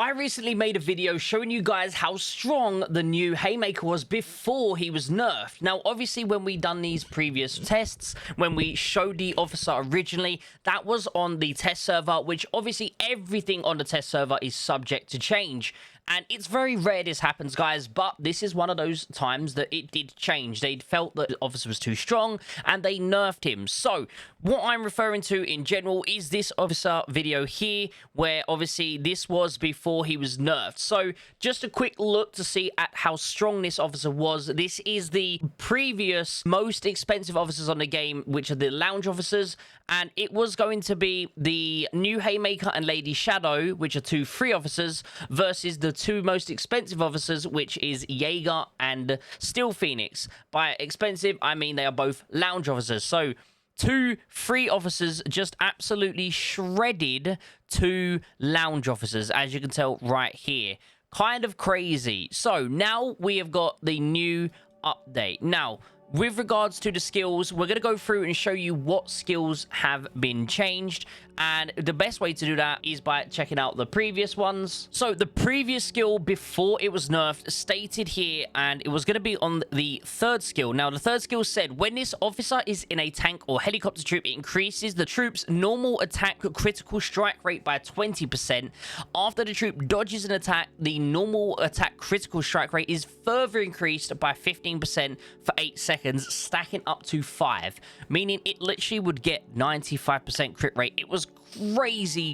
I recently made a video showing you guys how strong the new Haymaker was before he was nerfed. Now, obviously, when we done these previous tests, when we showed the officer originally, that was on the test server, which obviously everything on the test server is subject to change. And it's very rare this happens, guys, but this is one of those times that it did change. They felt that the officer was too strong, and they nerfed him. So, what I'm referring to in general is this officer video here, where obviously this was before he was nerfed. So, just a quick look to see at how strong this officer was. This is the previous most expensive officers on the game, which are the lounge officers, and it was going to be the new Haymaker and Lady Shadow, which are two free officers, versus the two most expensive officers, which is Jager and Steel Phoenix. By expensive, I mean they are both lounge officers. So, two free officers just absolutely shredded two lounge officers, as you can tell right here. Kind of crazy. So, now we have got the new update. Now, with regards to the skills, we're going to go through and show you what skills have been changed. And the best way to do that is by checking out the previous ones. So the previous skill before it was nerfed stated here, and it was going to be on the third skill. Now, the third skill said, when this officer is in a tank or helicopter troop, it increases the troop's normal attack critical strike rate by 20%. After the troop dodges an attack, the normal attack critical strike rate is further increased by 15% for 8 seconds, stacking up to 5, meaning it literally would get 95% crit rate. It was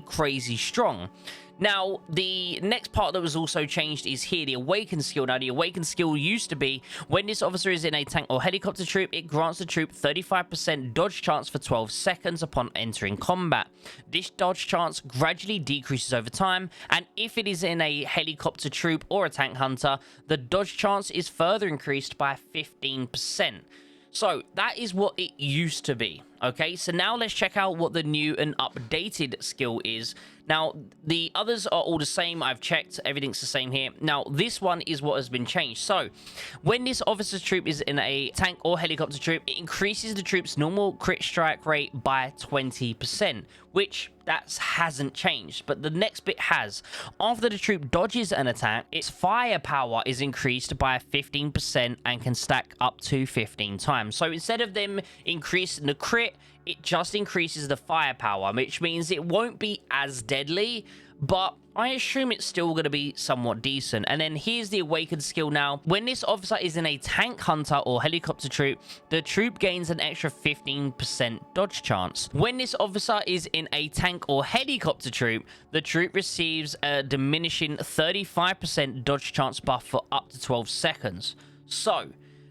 crazy strong. Now, the next part that was also changed is here, the Awaken skill. Now, the Awaken skill used to be, when this officer is in a tank or helicopter troop, it grants the troop 35% dodge chance for 12 seconds upon entering combat. This dodge chance gradually decreases over time, and if it is in a helicopter troop or a tank hunter, the dodge chance is further increased by 15%. So, that is what it used to be, okay? So now let's check out what the new and updated skill is. Now, the others are all the same. I've checked. Everything's the same here. Now, this one is what has been changed. So, when this officer's troop is in a tank or helicopter troop, it increases the troop's normal crit strike rate by 20%, which that hasn't changed. But the next bit has. After the troop dodges an attack, its firepower is increased by 15% and can stack up to 15 times. So, instead of them increasing the crit, it just increases the firepower, which means it won't be as deadly, but I assume it's still going to be somewhat decent. And then here's the Awakened skill now. When this officer is in a tank hunter or helicopter troop, the troop gains an extra 15% dodge chance. When this officer is in a tank or helicopter troop, the troop receives a diminishing 35% dodge chance buff for up to 12 seconds. So,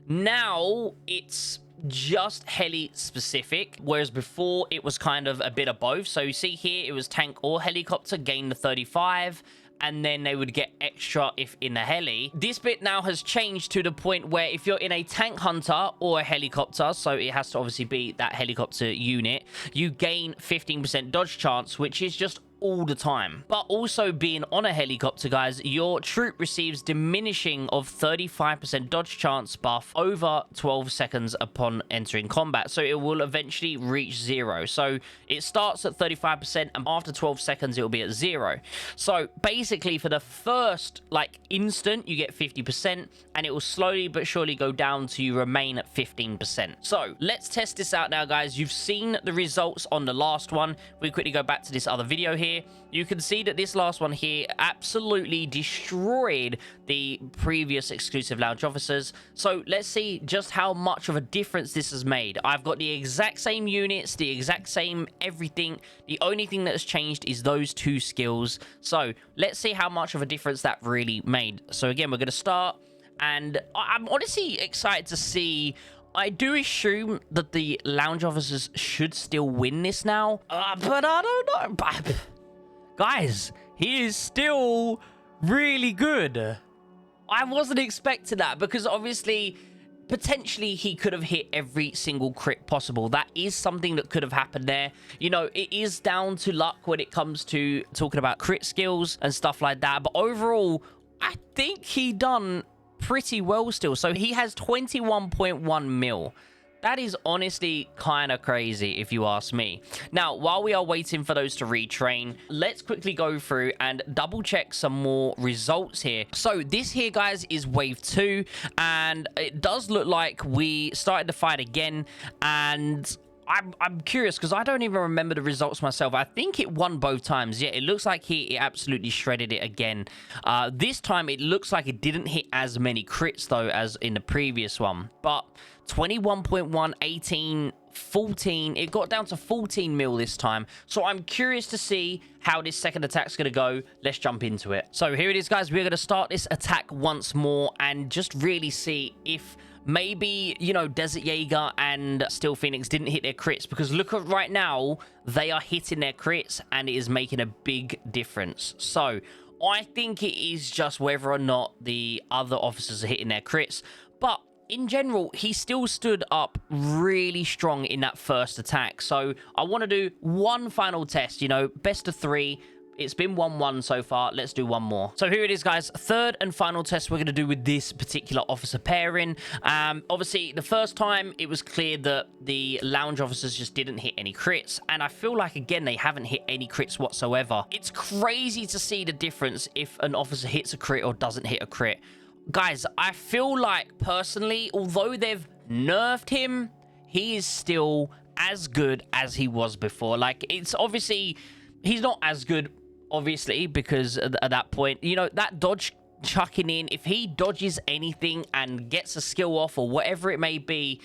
now it's just heli specific, whereas before it was kind of a bit of both. So you see here, it was tank or helicopter, gain the 35, and then they would get extra if in a heli. This bit now has changed to the point where if you're in a tank hunter or a helicopter, so it has to obviously be that helicopter unit, you gain 15% dodge chance, which is just all the time. But also being on a helicopter, guys, your troop receives diminishing of 35% dodge chance buff over 12 seconds upon entering combat. So it will eventually reach 0. So it starts at 35% and after 12 seconds it will be at 0. So basically for the first instant you get 50%, and it will slowly but surely go down to you remain at 15%. So let's test this out now, guys. You've seen the results on the last one. We quickly go back to this other video here. You can see that this last one here absolutely destroyed the previous exclusive lounge officers. So let's see just how much of a difference this has made. I've got the exact same units, the exact same everything. The only thing that has changed is those two skills. So let's see how much of a difference that really made. So again, we're going to start, and I'm honestly excited to see. I do assume that the lounge officers should still win this now, but I don't know. Guys, he is still really good. I wasn't expecting that, because obviously, potentially, he could have hit every single crit possible. That is something that could have happened there. You know, it is down to luck when it comes to talking about crit skills and stuff like that. But overall, I think he done pretty well still. So he has 21.1 mil. That is honestly kind of crazy, if you ask me. Now, while we are waiting for those to retrain, let's quickly go through and double check some more results here. So this here, guys, is wave 2, and it does look like we started the fight again, and I'm curious because I don't even remember the results myself. I think it won both times. Yeah, it looks like it absolutely shredded it again. This time, it looks like it didn't hit as many crits, though, as in the previous one. But 21.1, 18, 14. It got down to 14 mil this time. So I'm curious to see how this second attack's going to go. Let's jump into it. So here it is, guys. We're going to start this attack once more and just really see if maybe, you know, Desert Jager and Steel Phoenix didn't hit their crits, because look at right now, they are hitting their crits and it is making a big difference. So I think it is just whether or not the other officers are hitting their crits. But in general, he still stood up really strong in that first attack. So I want to do one final test, you know, best of 3. It's been 1-1 so far. Let's do one more. So here it is, guys. Third and final test we're going to do with this particular officer pairing. Obviously, the first time, it was clear that the lounge officers just didn't hit any crits. And I feel like, again, they haven't hit any crits whatsoever. It's crazy to see the difference if an officer hits a crit or doesn't hit a crit. Guys, I feel like, personally, although they've nerfed him, he is still as good as he was before. Like, it's obviously, he's not as good, obviously, because at that point, you know, that dodge chucking in, if he dodges anything and gets a skill off or whatever it may be,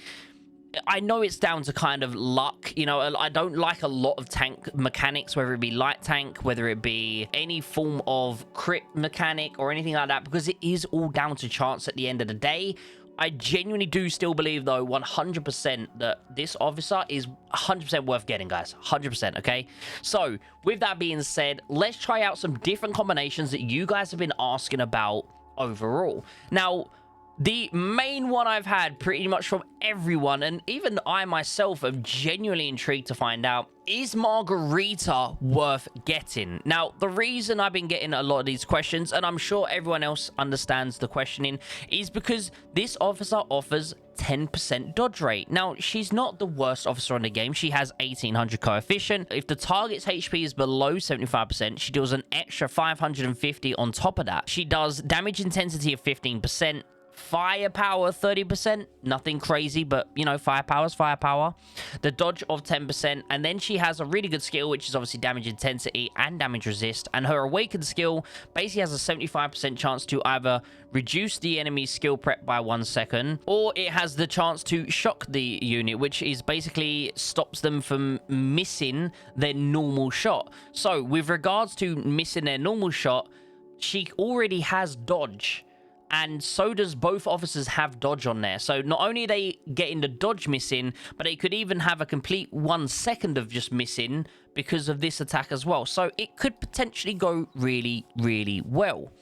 I know it's down to kind of luck. You know, I don't like a lot of tank mechanics, whether it be light tank, whether it be any form of crit mechanic or anything like that, because it is all down to chance at the end of the day. I genuinely do still believe, though, 100% that this officer is 100% worth getting, guys. 100%, okay? So, with that being said, let's try out some different combinations that you guys have been asking about overall. Now, the main one I've had pretty much from everyone, and even I myself am genuinely intrigued to find out, is Margarita worth getting? Now, the reason I've been getting a lot of these questions, and I'm sure everyone else understands the questioning, is because this officer offers 10% dodge rate. Now, she's not the worst officer in the game. She has 1800 coefficient. If the target's HP is below 75%, she deals an extra 550 on top of that. She does damage intensity of 15%, firepower 30%, nothing crazy, but you know, firepower's firepower. The dodge of 10%, and then she has a really good skill, which is obviously damage intensity and damage resist, and her awakened skill basically has a 75% chance to either reduce the enemy's skill prep by 1 second, or it has the chance to shock the unit, which is basically stops them from missing their normal shot. So with regards to missing their normal shot, she already has dodge, and so does both officers have dodge on there. So not only are they getting the dodge missing, but they could even have a complete 1 second of just missing because of this attack as well. So it could potentially go really, really well.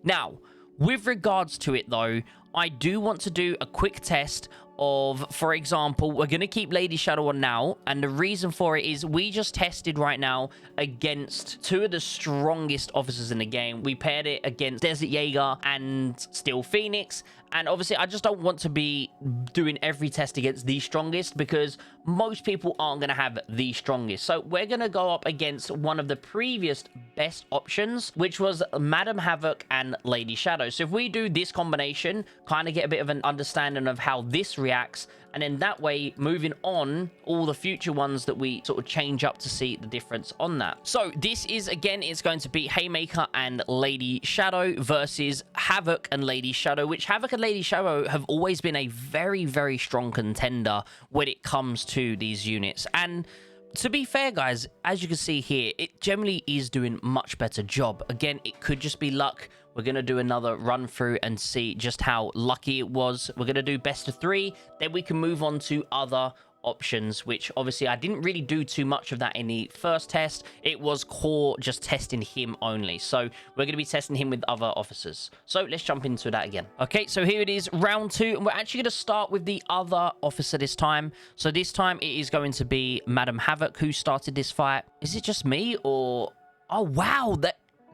Now, with regards to it though, I do want to do a quick test of, for example, we're going to keep Lady Shadow on now, and the reason for it is we just tested right now against 2 of the strongest officers in the game. We paired it against Desert Jager and Steel Phoenix, and obviously I just don't want to be doing every test against the strongest, because most people aren't going to have the strongest. So we're going to go up against one of the previous best options, which was Madam Havoc and Lady Shadow. So if we do this combination, kind of get a bit of an understanding of how this reacts, and then that way, moving on, all the future ones that we sort of change up to see the difference on that. So this is, again, it's going to be Haymaker and Lady Shadow versus Havoc and Lady Shadow, which Havoc and Lady Shadow have always been a very, very strong contender when it comes to these units. And to be fair, guys, as you can see here, it generally is doing much better job. Again, it could just be luck. We're going to do another run through and see just how lucky it was. We're going to do best of 3. Then we can move on to other options, which obviously I didn't really do too much of that in the first test. It was core just testing him only. So we're going to be testing him with other officers. So let's jump into that again. Okay, so here it is, round 2. And we're actually going to start with the other officer this time. So this time it is going to be Madam Havoc who started this fight. Is it just me, or... Oh, wow,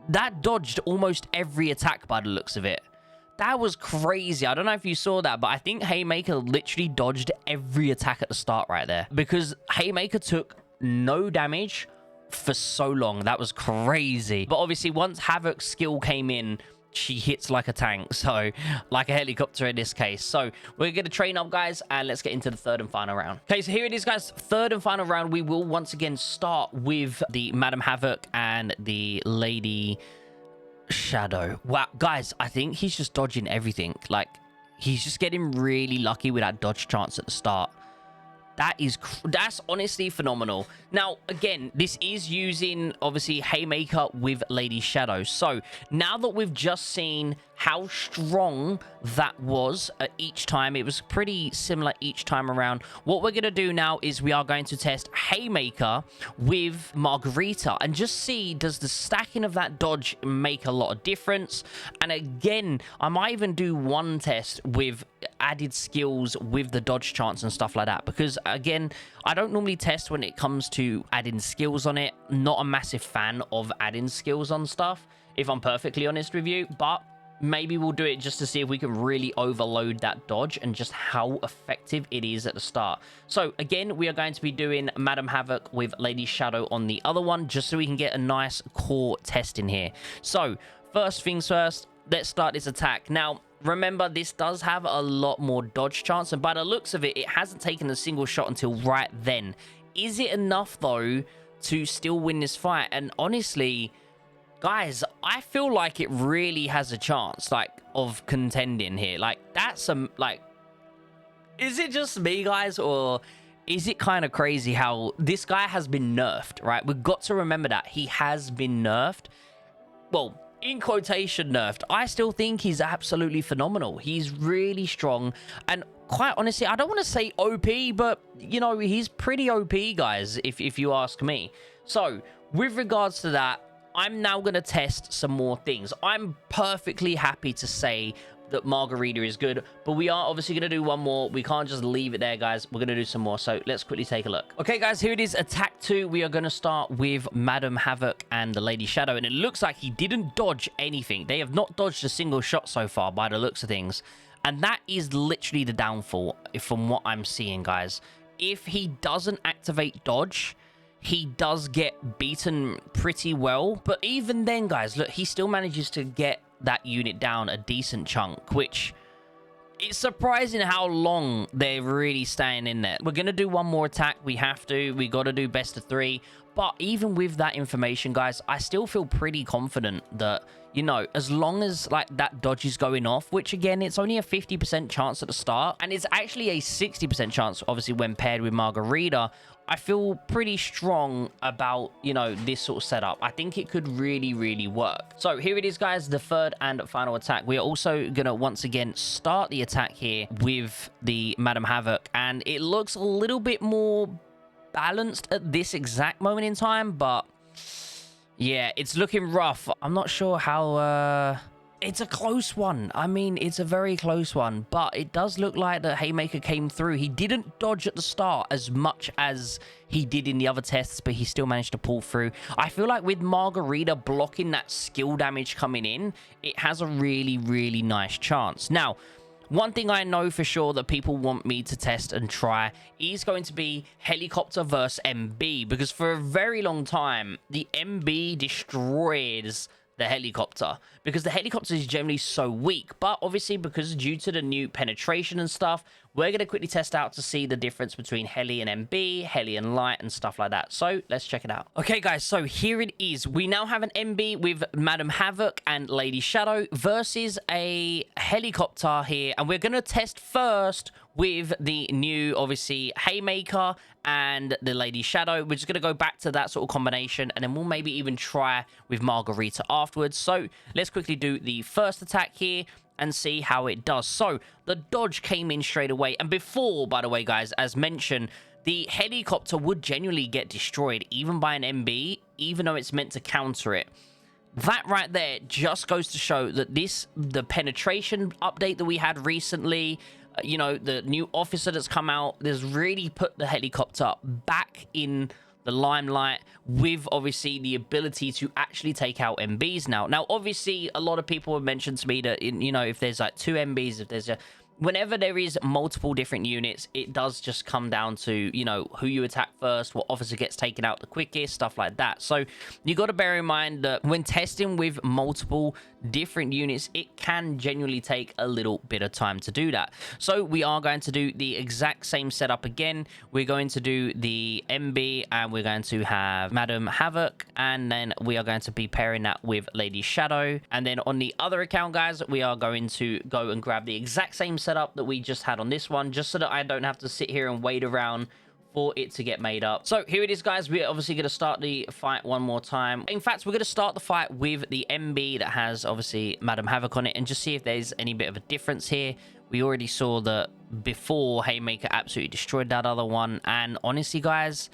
that dodged almost every attack by the looks of it. That was crazy. I don't know if you saw that, but I think Haymaker literally dodged every attack at the start right there, because Haymaker took no damage for so long. That was crazy. But obviously, once Havoc's skill came in, she hits like a tank, so like a helicopter in this case. So we're gonna train up, guys, and let's get into the third and final round. Okay, so here it is, guys. Third and final round. We will once again start with the Madam Havoc and the Lady Shadow. Wow, guys, I think he's just dodging everything. Like, he's just getting really lucky with that dodge chance at the start. That's honestly phenomenal. Now, again, this is using, obviously, Haymaker with Lady Shadow. So, now that we've just seen how strong that was each time, it was pretty similar each time around. What we're going to do now is we are going to test Haymaker with Margarita and just see, does the stacking of that dodge make a lot of difference? And again, I might even do one test with added skills with the dodge chance and stuff like that, because again, I don't normally test when it comes to adding skills on it. Not a massive fan of adding skills on stuff, if I'm perfectly honest with you, but maybe we'll do it just to see if we can really overload that dodge and just how effective it is at the start. So again, we are going to be doing Madam Havoc with Lady Shadow on the other one, just so we can get a nice core test in here. So first things first, let's start this attack. Now, remember, this does have a lot more dodge chance, and by the looks of it, it hasn't taken a single shot until right then. Is it enough, though, to still win this fight? And honestly, guys, I feel like it really has a chance, like, of contending here. Like, that's like, is it just me, guys, or is it kind of crazy how this guy has been nerfed, right? We've got to remember that he has been nerfed. Well, in quotation, nerfed. I still think he's absolutely phenomenal. He's really strong, and quite honestly, I don't want to say OP, but you know, he's pretty OP, guys, if you ask me. So with regards to that, I'm now going to test some more things. I'm perfectly happy to say that Margarita is good, but we are obviously going to do one more. We can't just leave it there, guys. We're going to do some more, so let's quickly take a look. Okay, guys, here it is, attack 2. We are going to start with Madam Havoc and the Lady Shadow, and it looks like he didn't dodge anything. They have not dodged a single shot so far by the looks of things, and that is literally the downfall from what I'm seeing, guys. If he doesn't activate dodge, he does get beaten pretty well, but even then, guys, look, he still manages to get that unit down a decent chunk, which it's surprising how long they're really staying in there. We're gonna do one more attack. We have to. We got to do best of 3. But even with that information, guys, I still feel pretty confident that, you know, as long as like that dodge is going off, which again, it's only a 50% chance at the start, and it's actually a 60% chance, obviously, when paired with Margarita, I feel pretty strong about, you know, this sort of setup. I think it could really, really work. So here it is, guys, the third and final attack. We are also going to once again start the attack here with the Madam Havoc, and it looks a little bit more balanced at this exact moment in time, but yeah, it's looking rough. I'm not sure how it's a close one. I mean, it's a very close one, but it does look like the Haymaker came through. He didn't dodge at the start as much as he did in the other tests, but he still managed to pull through. I feel like with Margarita blocking that skill damage coming in, it has a really, really nice chance. Now, one thing I know for sure that people want me to test and try is going to be Helicopter versus MB, because for a very long time, the MB destroys the Helicopter, because the Helicopter is generally so weak. But obviously, because due to the new penetration and stuff, we're going to quickly test out to see the difference between Heli and MB, Heli and Light, and stuff like that. So let's check it out. Okay, guys, so here it is. We now have an MB with Madam Havoc and Lady Shadow versus a Helicopter here, and we're going to test first with the new, obviously, Haymaker and the Lady Shadow. We're just going to go back to that sort of combination, and then we'll maybe even try with Margarita afterwards. So let's quickly do the first attack here and see how it does. So the dodge came in straight away, and before, by the way, guys, as mentioned, the Helicopter would genuinely get destroyed even by an MB, even though it's meant to counter it. That right there just goes to show that the penetration update that we had recently, you know, the new officer that's come out, has really put the Helicopter back in the limelight, with obviously the ability to actually take out MBs now. Now, obviously, a lot of people have mentioned to me that, you know, if there's like 2 MBs, if there's a... Whenever there is multiple different units, it does just come down to, you know, who you attack first, what officer gets taken out the quickest, stuff like that. So you got to bear in mind that when testing with multiple different units, it can genuinely take a little bit of time to do that. So we are going to do the exact same setup again. We're going to do the MB, and we're going to have Madam Havoc, and then we are going to be pairing that with Lady Shadow. And then on the other account, guys, we are going to go and grab the exact same setup that we just had on this one, just so that I don't have to sit here and wait around for it to get made up. So here it is, guys. We're obviously going to start the fight one more time. In fact, we're going to start the fight with the MB that has obviously Madam Havoc on it, and just see if there's any bit of a difference here. We already saw that before Haymaker absolutely destroyed that other one, and honestly, guys,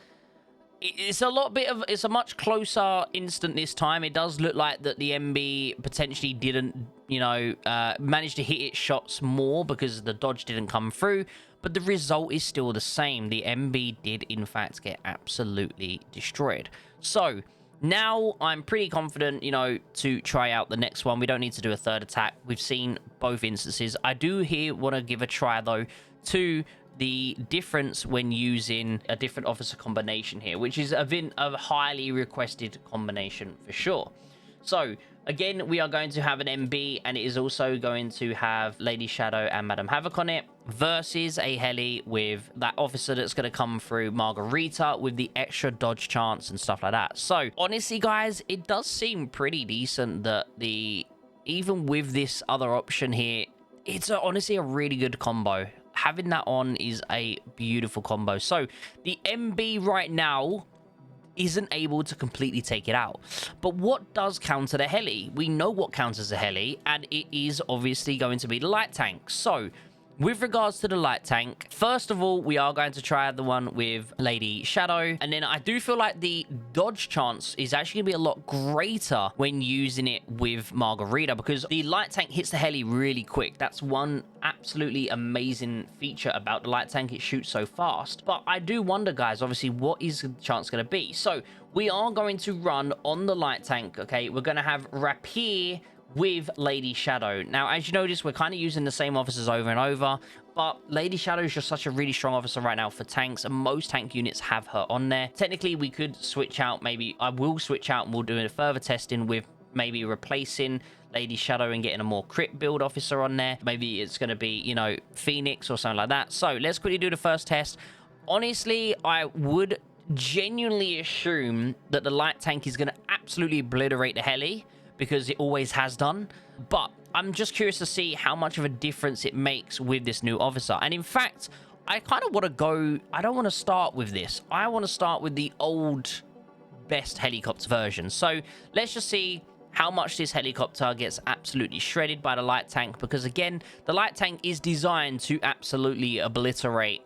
it's a much closer instant this time. It does look like that the MB potentially didn't, you know, manage to hit its shots more because the dodge didn't come through, but the result is still the same. The MB did in fact get absolutely destroyed. So now I'm pretty confident, you know, to try out the next one. We don't need to do a third attack. We've seen both instances. I do here want to give a try though to the difference when using a different officer combination here, which is a highly requested combination for sure. So again, we are going to have an MB, and it is also going to have Lady Shadow and Madam Havoc on it, versus a Heli with that officer that's going to come through Margarita with the extra dodge chance and stuff like that. So honestly, guys, it does seem pretty decent that even with this other option here, it's honestly a really good combo. Having that on is a beautiful combo. So the MB right now isn't able to completely take it out, but what does counter the Heli? We know what counters the Heli, and it is obviously going to be the light tank. So with regards to the light tank, first of all, we are going to try the one with Lady Shadow, and then I do feel like the dodge chance is actually going to be a lot greater when using it with Margarita, because the light tank hits the Heli really quick. That's one absolutely amazing feature about the light tank. It shoots so fast. But I do wonder, guys, obviously, what is the chance going to be? So we are going to run on the light tank, okay? We're going to have Rapier with Lady Shadow. Now, as you notice, we're kind of using the same officers over and over, but Lady Shadow is just such a really strong officer right now for tanks, and most tank units have her on there. Technically, we could switch out, maybe I will switch out, and we'll do a further testing with maybe replacing Lady Shadow and getting a more crit build officer on there. Maybe it's going to be, you know, Phoenix or something like that. So let's quickly do the first test. Honestly, I would genuinely assume that the light tank is going to absolutely obliterate the Heli, because it always has done. But I'm just curious to see how much of a difference it makes with this new officer. And in fact, I kind of want to go... I don't want to start with this. I want to start with the old best helicopter version. So let's just see how much this helicopter gets absolutely shredded by the light tank, because again, the light tank is designed to absolutely obliterate,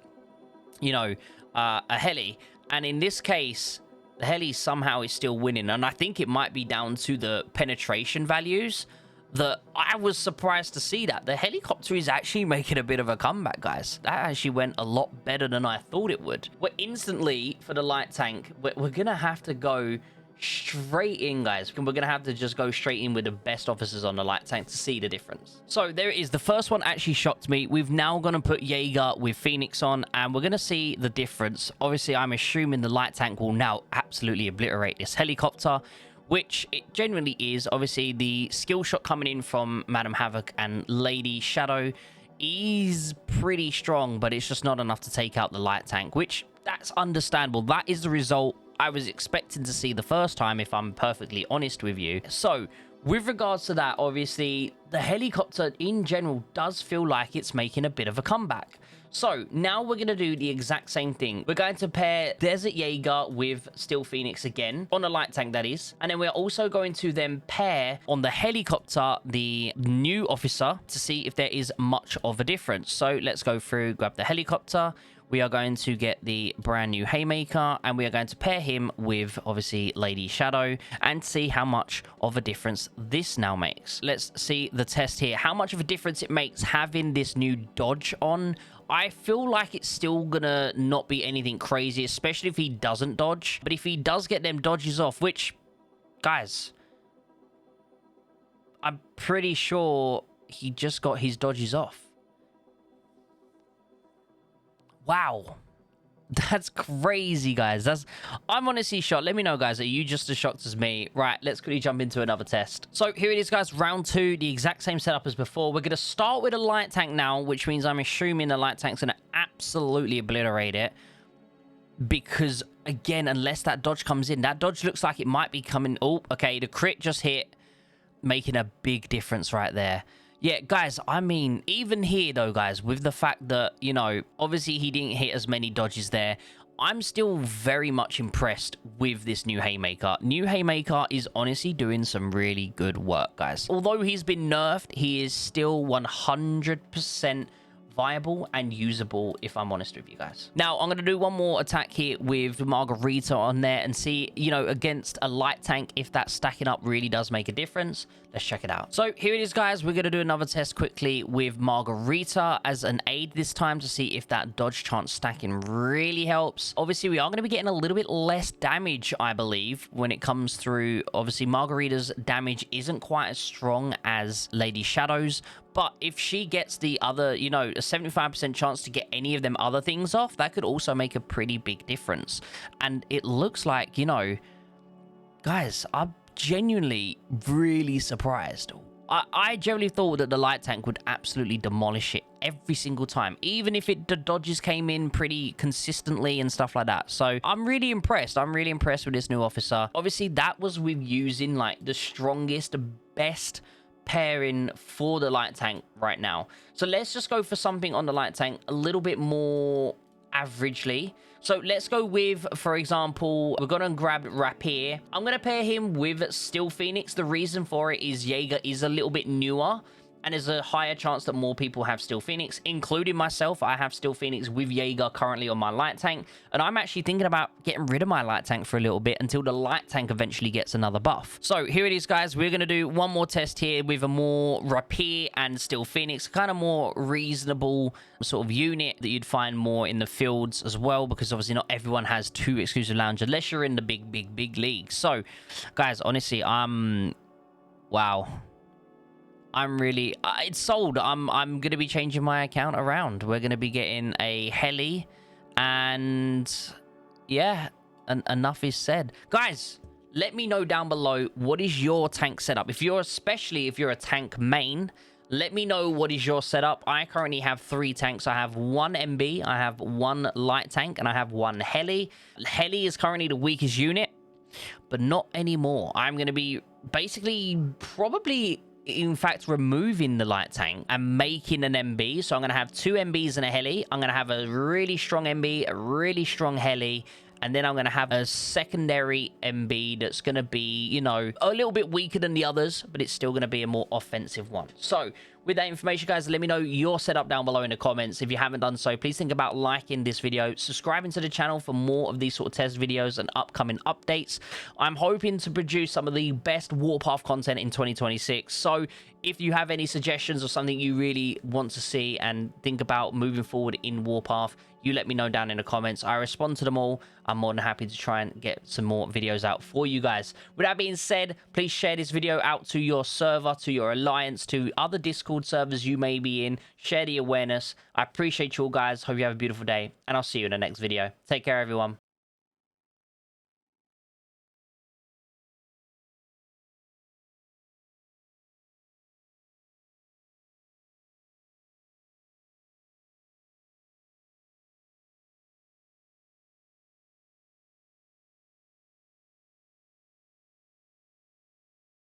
you know, a Heli. And in this case, the Heli somehow is still winning, and I think it might be down to the penetration values that I was surprised to see that. The helicopter is actually making a bit of a comeback, guys. That actually went a lot better than I thought it would. We're instantly, for the light tank, we're going to have to go straight in, guys. We're going to have to just go straight in with the best officers on the light tank to see the difference. So there it is. The first one actually shocked me. We've now going to put Jager with Phoenix on, and we're going to see the difference. Obviously, I'm assuming the light tank will now absolutely obliterate this helicopter, which it genuinely is. Obviously, the skill shot coming in from Madam Havoc and Lady Shadow is pretty strong, but it's just not enough to take out the light tank, which that's understandable. That is the result I was expecting to see the first time, if I'm perfectly honest with you. So with regards to that, obviously the helicopter in general does feel like it's making a bit of a comeback. So now we're going to do the exact same thing. We're going to pair Desert Jager with Steel Phoenix again, on the light tank that is. And then we're also going to then pair on the helicopter the new officer to see if there is much of a difference. So let's go through, grab the helicopter. we are going to get the brand new Haymaker, and we are going to pair him with, obviously, Lady Shadow, and see how much of a difference this now makes. Let's see the test here. How much of a difference it makes having this new dodge on. I feel like it's still gonna not be anything crazy, especially if he doesn't dodge. But if he does get them dodges off, which, guys, I'm pretty sure he just got his dodges off. Wow. That's crazy, guys. I'm honestly shocked. Let me know, guys. Are you just as shocked as me? Right, let's quickly jump into another test. So here it is, guys. Round 2, the exact same setup as before. We're going to start with a light tank now, which means I'm assuming the light tank's going to absolutely obliterate it. Because, again, unless that dodge comes in, that dodge looks like it might be coming. Oh, okay, the crit just hit, making a big difference right there. Yeah, guys, I mean, even here, though, guys, with the fact that, you know, obviously he didn't hit as many dodges there, I'm still very much impressed with this new Haymaker. New Haymaker is honestly doing some really good work, guys. Although he's been nerfed, he is still 100% viable and usable, if I'm honest with you guys. Now, I'm going to do one more attack here with Margarita on there and see, you know, against a light tank, if that stacking up really does make a difference. Let's check it out. So here it is, guys. We're going to do another test quickly with Margarita as an aid this time to see if that dodge chance stacking really helps. Obviously, we are going to be getting a little bit less damage, I believe, when it comes through. Obviously, Margarita's damage isn't quite as strong as Lady Shadow's, but if she gets the other, you know, a 75% chance to get any of them other things off, that could also make a pretty big difference. And it looks like, you know, guys, I'm genuinely really surprised. I generally thought that the light tank would absolutely demolish it every single time, even if the dodges came in pretty consistently and stuff like that. So I'm really impressed. I'm really impressed with this new officer. Obviously, that was with using like the strongest, best pairing for the light tank right now. So let's just go for something on the light tank a little bit more averagely. So let's go with, for example, we're going to grab Rapier. I'm going to pair him with Steel Phoenix. The reason for it is Jager is a little bit newer, and there's a higher chance that more people have Steel Phoenix, including myself. I have Steel Phoenix with Jager currently on my light tank, and I'm actually thinking about getting rid of my light tank for a little bit until the light tank eventually gets another buff. So here it is, guys. We're going to do one more test here with a more Rapier and Steel Phoenix, kind of more reasonable sort of unit that you'd find more in the fields as well, because obviously not everyone has 2 exclusive lounge unless you're in the big leagues. So, guys, honestly, wow. I'm really, it's sold. I'm going to be changing my account around. We're going to be getting a Heli, and yeah, enough is said. Guys, let me know down below, what is your tank setup? Especially if you're a tank main, let me know what is your setup. I currently have 3 tanks. I have 1 MB, I have 1 light tank, and I have 1 Heli. Heli is currently the weakest unit, but not anymore. I'm going to be basically probably, in fact, removing the light tank and making an MB. So I'm going to have 2 MBs and a Heli. I'm going to have a really strong MB, a really strong Heli, and then I'm going to have a secondary MB that's going to be, you know, a little bit weaker than the others, but it's still going to be a more offensive one. So with that information, guys, let me know your setup down below in the comments. If you haven't done so, please think about liking this video, subscribing to the channel for more of these sort of test videos and upcoming updates. I'm hoping to produce some of the best Warpath content in 2026. So if you have any suggestions or something you really want to see and think about moving forward in Warpath, you let me know down in the comments. I respond to them all. I'm more than happy to try and get some more videos out for you guys. With that being said, please share this video out to your server, to your alliance, to other Discord servers you may be in. Share the awareness. I appreciate you all, guys. Hope you have a beautiful day, and I'll see you in the next video. Take care, everyone.